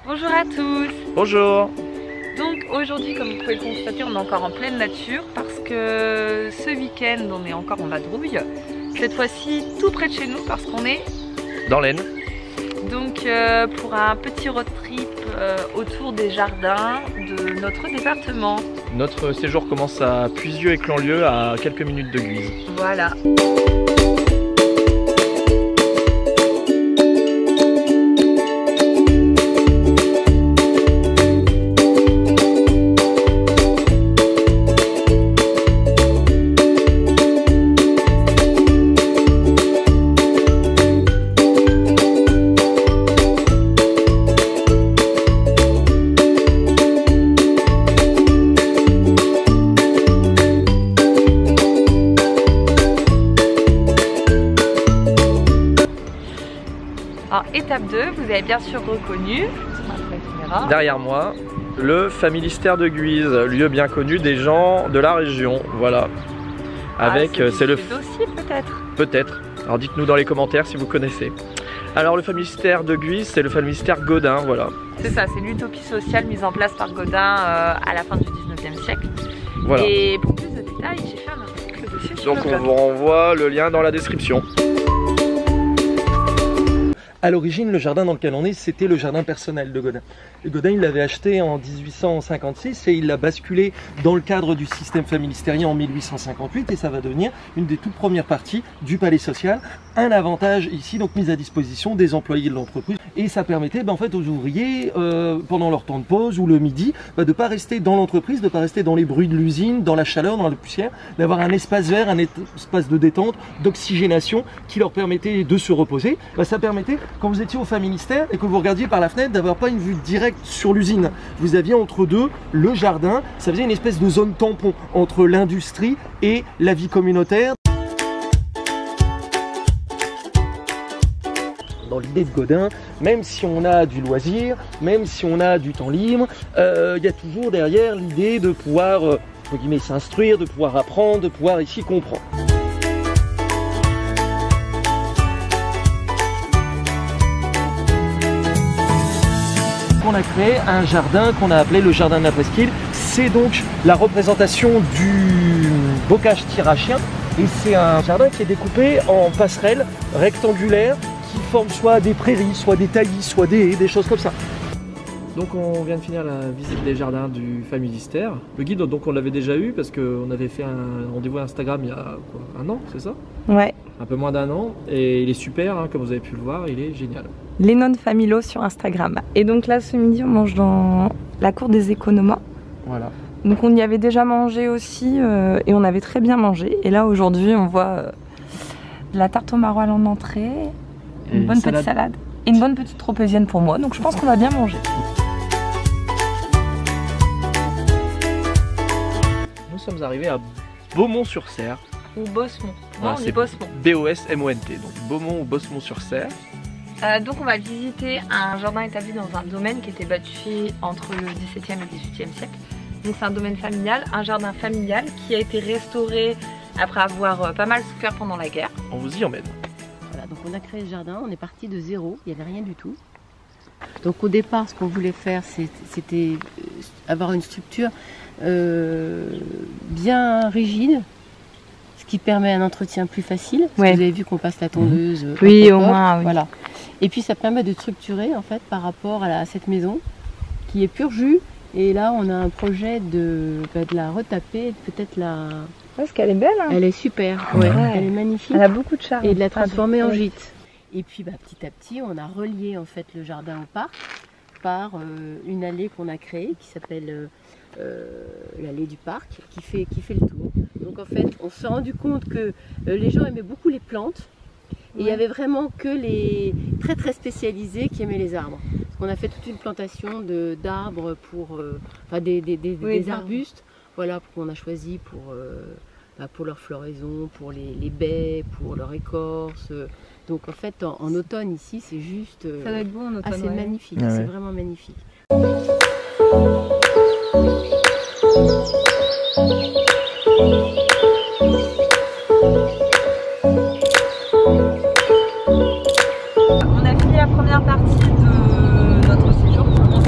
Bonjour à tous. Bonjour. Donc aujourd'hui, comme vous pouvez le constater, on est encore en pleine nature parce que ce week-end on est encore en vadrouille. Cette fois-ci tout près de chez nous parce qu'on est dans l'Aisne. Donc pour un petit road trip autour des jardins de notre département. Notre séjour commence à Puisieux et Clanlieu, à quelques minutes de Guise. Voilà. Alors, étape 2, vous avez bien sûr reconnu, derrière moi, le familistère de Guise, lieu bien connu des gens de la région, voilà. Avec, c'est le dossier peut-être. Peut-être. Alors dites-nous dans les commentaires si vous connaissez. Alors le familistère de Guise, c'est le familistère Gaudin, voilà. C'est ça, c'est l'utopie sociale mise en place par Gaudin à la fin du 19e siècle. Voilà. Et pour plus de détails, j'ai fait un article dessus sur Donc le blog. on vous renvoie le lien dans la description. À l'origine, le jardin dans lequel on est, c'était le jardin personnel de Gaudin. Gaudin, il l'avait acheté en 1856 et il l'a basculé dans le cadre du système familistérien en 1858 et ça va devenir une des toutes premières parties du palais social. Un avantage ici, donc mise à disposition des employés de l'entreprise et ça permettait en fait aux ouvriers, pendant leur temps de pause ou le midi, de ne pas rester dans l'entreprise, de ne pas rester dans les bruits de l'usine, dans la chaleur, dans la poussière, d'avoir un espace vert, un espace de détente, d'oxygénation qui leur permettait de se reposer. Ça permettait, quand vous étiez au familistère et que vous regardiez par la fenêtre, d'avoir pas une vue directe sur l'usine. Vous aviez entre deux le jardin, ça faisait une espèce de zone tampon entre l'industrie et la vie communautaire. Dans l'idée de Gaudin, même si on a du loisir, même si on a du temps libre, il y a toujours derrière l'idée de pouvoir entre guillemets, s'instruire, de pouvoir apprendre, de pouvoir ici comprendre. On a créé un jardin qu'on a appelé le jardin de la Presqu'île. C'est donc la représentation du bocage tirachien et c'est un jardin qui est découpé en passerelles rectangulaires qui forment soit des prairies, soit des taillis, soit des haies, des choses comme ça. Donc on vient de finir la visite des jardins du familistère. Le guide, donc on l'avait déjà eu parce qu'on avait fait un rendez-vous Instagram il y a quoi, un an, c'est ça? Ouais. Un peu moins d'un an. Et il est super, hein, comme vous avez pu le voir, il est génial. Lennon Familo sur Instagram. Et donc là, ce midi, on mange dans la cour des Économas. Voilà. Donc on y avait déjà mangé aussi et on avait très bien mangé. Et là, aujourd'hui, on voit de la tarte au maroilles en entrée, une bonne petite salade et une bonne petite tropézienne pour moi. Donc je pense qu'on va bien manger. Nous sommes arrivés à Beaumont-sur-Serre. Ou Bossemont. Voilà, Non, c'est Bossemont. B-O-S-M-O-N-T. Donc Beaumont ou Bossemont-sur-Serre. Donc on va visiter un jardin établi dans un domaine qui était bâti entre le XVIIe et le XVIIIe siècle. Donc c'est un domaine familial, un jardin familial qui a été restauré après avoir pas mal souffert pendant la guerre. On vous y emmène. Voilà, donc on a créé le jardin, on est parti de zéro, il n'y avait rien du tout. Donc au départ, ce qu'on voulait faire, c'était avoir une structure bien rigide, ce qui permet un entretien plus facile. Parce que vous avez vu qu'on passe la tondeuse. Oui, au moins. Oui. Voilà. Et puis ça permet de structurer en fait par rapport à cette maison qui est pur jus. Et là, on a un projet de la retaper, peut-être la. Parce qu'elle est belle. Hein. Elle est super. Ouais. Elle est magnifique. Elle a beaucoup de charme. Et de la transformer en gîte. Et puis petit à petit, on a relié en fait le jardin au parc par une allée qu'on a créée qui s'appelle l'allée du parc, qui fait le tour. Donc en fait, on s'est rendu compte que les gens aimaient beaucoup les plantes et il y avait vraiment que les très spécialisés qui aimaient les arbres. Parce qu'on a fait toute une plantation d'arbres pour des arbustes, voilà, qu'on a choisi pour leur floraison, pour les baies, pour leur écorce. Donc en fait, en automne ici, c'est juste ça va être bon en automne. c'est magnifique, Ah ouais. c'est vraiment magnifique. On a fini la première partie de notre séjour. On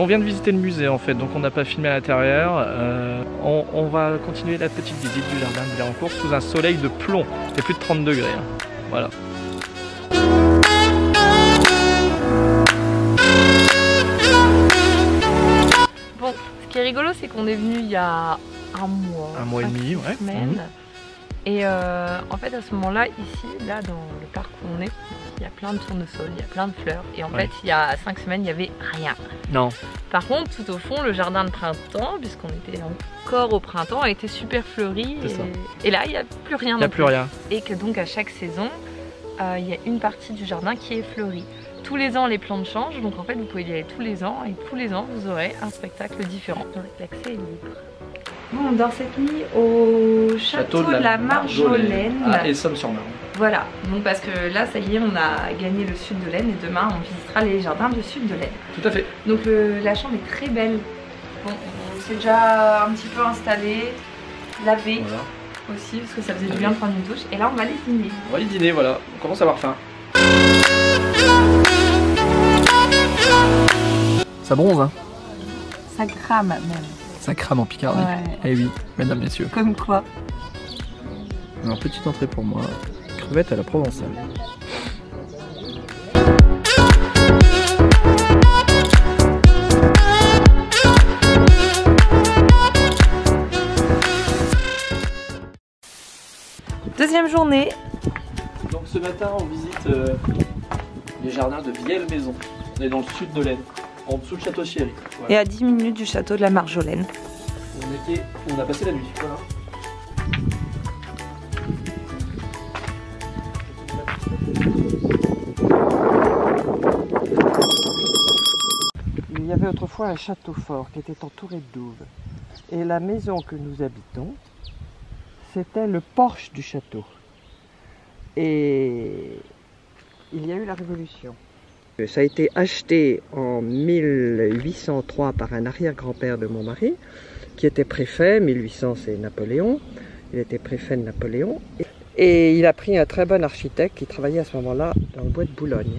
vient de visiter le musée en fait, donc on n'a pas filmé à l'intérieur. On va continuer la petite visite du jardin de Villancourt sous un soleil de plomb. Il y a plus de 30 degrés. Hein. Voilà. Bon, ce qui est rigolo, c'est qu'on est venu il y a un mois Et demi, ouais. Semaines. Et en fait, à ce moment-là, ici, là, dans le parc où on est, il y a plein de tournesols, il y a plein de fleurs. Et en fait, il y a 5 semaines, il n'y avait rien. Non. Par contre, tout au fond, le jardin de printemps, puisqu'on était encore au printemps, a été super fleuri. Et là, il n'y a plus rien. Il n'y a plus rien. Et que donc, à chaque saison, il y a une partie du jardin qui est fleurie. Tous les ans, les plantes changent. Donc, en fait, vous pouvez y aller tous les ans. Et tous les ans, vous aurez un spectacle différent. L'accès est libre. Bon, dans cette nuit au château de la Marjolaine. Et Somme-sur-Marne. Voilà, donc parce que là, ça y est, on a gagné le sud de l'Aisne et demain, on visitera les jardins du sud de l'Aisne. Tout à fait. Donc la chambre est très belle. Bon, on s'est déjà un petit peu installé, lavé aussi, parce que ça faisait du bien de prendre une douche. Et là, on va aller dîner. On va aller dîner, voilà. On commence à avoir faim. Ça bronze, hein? Ça crame même. Ça crame en Picardie. Ouais. Eh oui, mesdames, messieurs. Comme quoi. Alors, petite entrée pour moi. Crevette à la provençale. Deuxième journée. Donc ce matin, on visite les jardins de Vielle-Maison. On est dans le sud de l'Aisne, en dessous du château Chéry. Voilà. Et à 10 minutes du château de la Marjolaine. On a passé la nuit. Voilà. Il y avait autrefois un château fort qui était entouré de douves. Et la maison que nous habitons, c'était le porche du château. Et il y a eu la Révolution. Ça a été acheté en 1803 par un arrière-grand-père de mon mari, qui était préfet. 1800, c'est Napoléon. Il était préfet de Napoléon. Et il a pris un très bon architecte qui travaillait à ce moment-là dans le bois de Boulogne.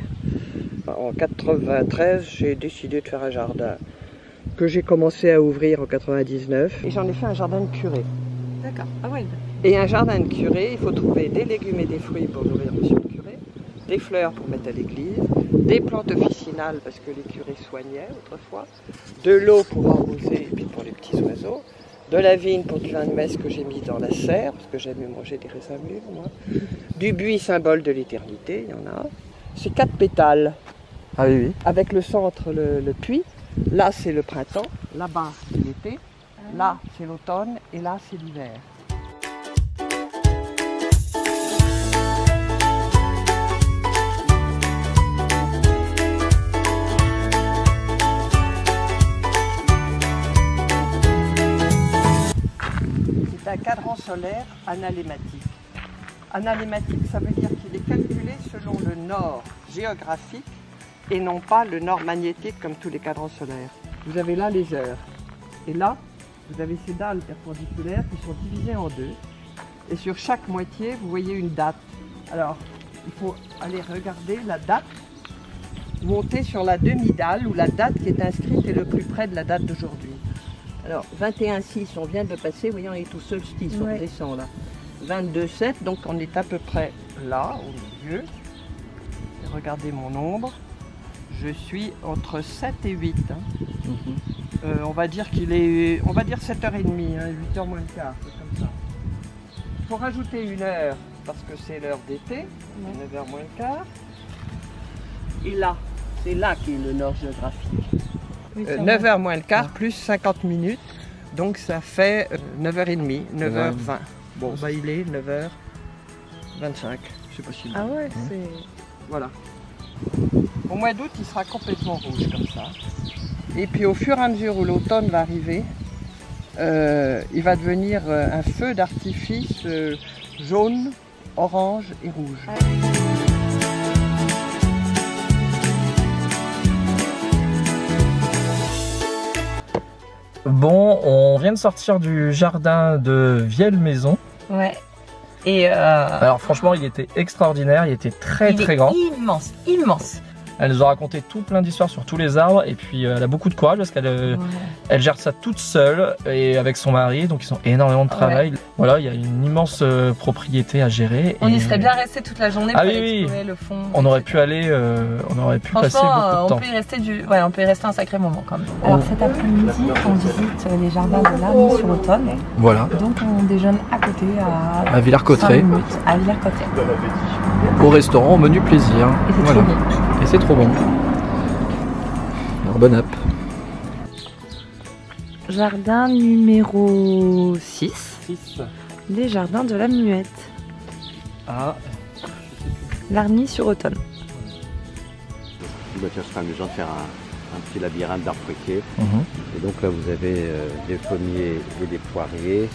En 93, j'ai décidé de faire un jardin que j'ai commencé à ouvrir en 99. Et j'en ai fait un jardin de curé. D'accord. Ah ouais. Et un jardin de curé, il faut trouver des légumes et des fruits pour nourrir monsieur le curé, des fleurs pour mettre à l'église, des plantes officinales parce que les curés soignaient autrefois, de l'eau pour arroser et puis pour les petits oiseaux, de la vigne pour du vin de messe que j'ai mis dans la serre parce que j'aimais manger des raisins mûrs moi, du buis symbole de l'éternité, il y en a. C'est 4 pétales. Ah oui, oui. Avec le centre, le puits. Là, c'est le printemps. Là-bas, c'est l'été. Là, c'est l'automne. Et là, c'est l'hiver. C'est un cadran solaire analématique. Analématique, ça veut dire qu'il est calculé selon le nord géographique et non pas le nord magnétique comme tous les cadrans solaires. Vous avez là les heures. Et là, vous avez ces dalles perpendiculaires qui sont divisées en deux. Et sur chaque moitié, vous voyez une date. Alors, il faut aller regarder la date, monter sur la demi-dalle où la date qui est inscrite est le plus près de la date d'aujourd'hui. Alors, 21,6, on vient de passer, vous voyez, on est tout solstice, on descend là. 22,7, donc on est à peu près là, au milieu. Et regardez mon ombre. Je suis entre 7 et 8. Hein. On va dire qu'il est, on va dire 7h30, hein, 8h moins le quart, c'est comme ça. Il faut rajouter 1 heure parce que c'est l'heure d'été, 9h moins le quart. Et là, c'est là qu'est le nord géographique. 9h moins le quart plus 50 minutes, donc ça fait 9h30, 9h20. Bon, bah il est 9h25, c'est possible. Ah ouais, c'est... Voilà. Au mois d'août, il sera complètement rouge comme ça. Et puis au fur et à mesure où l'automne va arriver, il va devenir un feu d'artifice jaune, orange et rouge. Bon, on vient de sortir du jardin de Vielle-Maison. Ouais. Et alors franchement, il était extraordinaire, il était très grand. Immense, immense. Elle nous a raconté tout plein d'histoires sur tous les arbres et puis elle a beaucoup de courage parce qu'elle elle gère ça toute seule et avec son mari, donc ils ont énormément de travail. Voilà, il y a une immense propriété à gérer. On y serait bien resté toute la journée pour explorer le fond. On aurait pu aller, on aurait pu passer beaucoup de temps. On peut y rester un sacré moment quand même. Alors cet après-midi, on visite les jardins de Larny-sur-Automne. Voilà. Donc on déjeune à côté à Villers-Cotterêts. À Villers-Cotterêts. Au restaurant, au menu plaisir. Et c'est trop bon. Et c'est trop bon. Alors bonne app. Jardin numéro 6. Les jardins de la Muette. Ah. Larny-sur-Automne. Ça sera amusant de faire un petit labyrinthe d'arbres fruitiers. Et donc là vous avez des pommiers et des poiriers.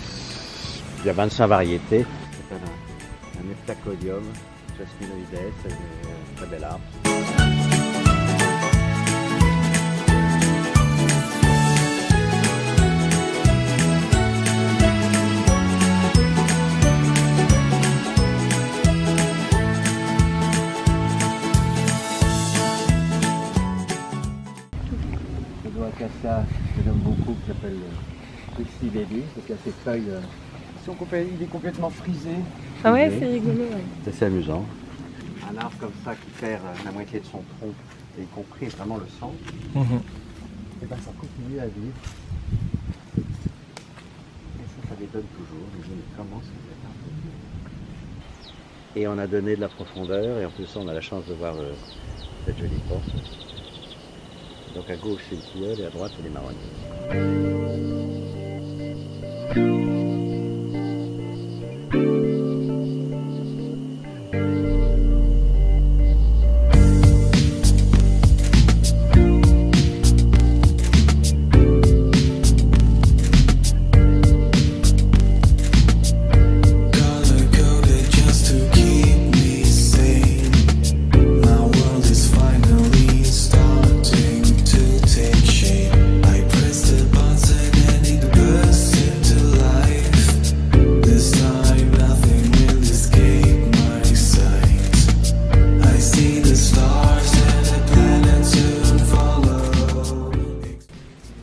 Il y a 25 variétés. C'est un Heptacodium jasminoides, c'est un très bel arbre. Acacia que j'aime beaucoup, qui s'appelle Trixie Baby, donc il y a ses feuilles, il est complètement frisé. Ah ouais, c'est rigolo. C'est assez amusant. Un arbre comme ça qui perd la moitié de son tronc, et y compris vraiment le centre, et ben ça continue à vivre. Et ça détonne toujours, mais comment ça fait. Et on a donné de la profondeur, et en plus on a la chance de voir cette jolie porte. Donc à gauche c'est le tilleul et à droite c'est les marronniers.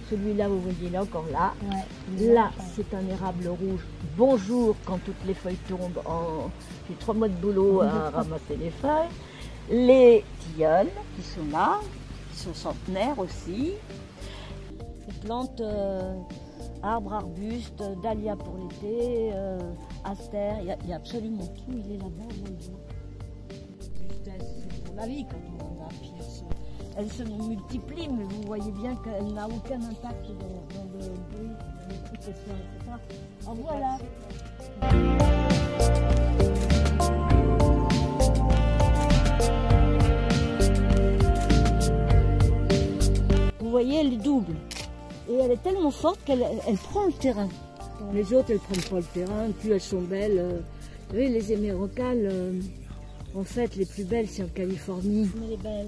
Celui-là, vous voyez, il est encore là. Là, c'est un érable rouge. Bonjour, quand toutes les feuilles tombent. J'ai 3 mois de boulot à ramasser les feuilles. Les tilleuls qui sont là, qui sont centenaires aussi. Les plantes, arbres, arbustes, dahlia pour l'été, astère, il y a absolument tout. Il est là-bas, c'est pour la vie quand on en a. Puis elle se multiplie, mais vous voyez bien qu'elle n'a aucun impact dans le bruit, etc. En voilà. Vous voyez, elle est double. Et elle est tellement forte qu'elle prend le terrain. Les autres, elles ne prennent pas le terrain, plus elles sont belles. Vous voyez, les hémérocales, en fait, les plus belles, c'est en Californie. Mais elle est belle.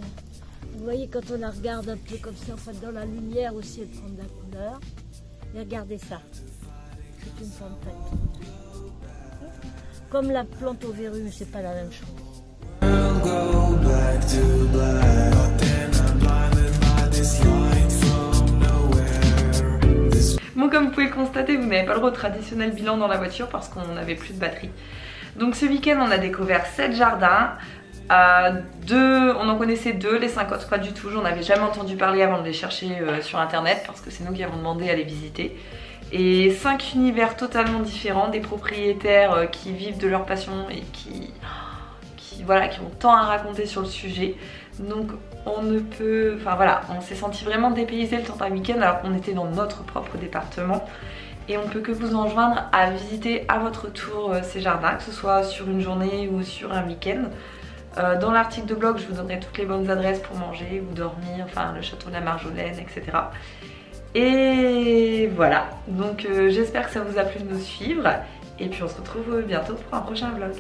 Vous voyez, quand on la regarde un peu comme ça, en fait, dans la lumière aussi, elle prend de la couleur. Et regardez ça. C'est une plante faite. Comme la plante aux verrues, c'est pas la même chose. Bon, comme vous pouvez le constater, vous n'avez pas le droit au traditionnel bilan dans la voiture parce qu'on n'avait plus de batterie. Donc ce week-end, on a découvert 7 jardins. On en connaissait 2, les 5 autres pas du tout, j'en avais jamais entendu parler avant de les chercher sur internet parce que c'est nous qui avons demandé à les visiter. Et 5 univers totalement différents, des propriétaires qui vivent de leur passion et qui ont tant à raconter sur le sujet. Donc on s'est senti vraiment dépaysé le temps d'un week-end alors qu'on était dans notre propre département. Et on peut que vous enjoindre à visiter à votre tour ces jardins, que ce soit sur une journée ou sur un week-end. Dans l'article de blog, je vous donnerai toutes les bonnes adresses pour manger ou dormir, enfin le château de la Marjolaine, etc. Et voilà, donc j'espère que ça vous a plu de nous suivre. Et puis on se retrouve bientôt pour un prochain vlog.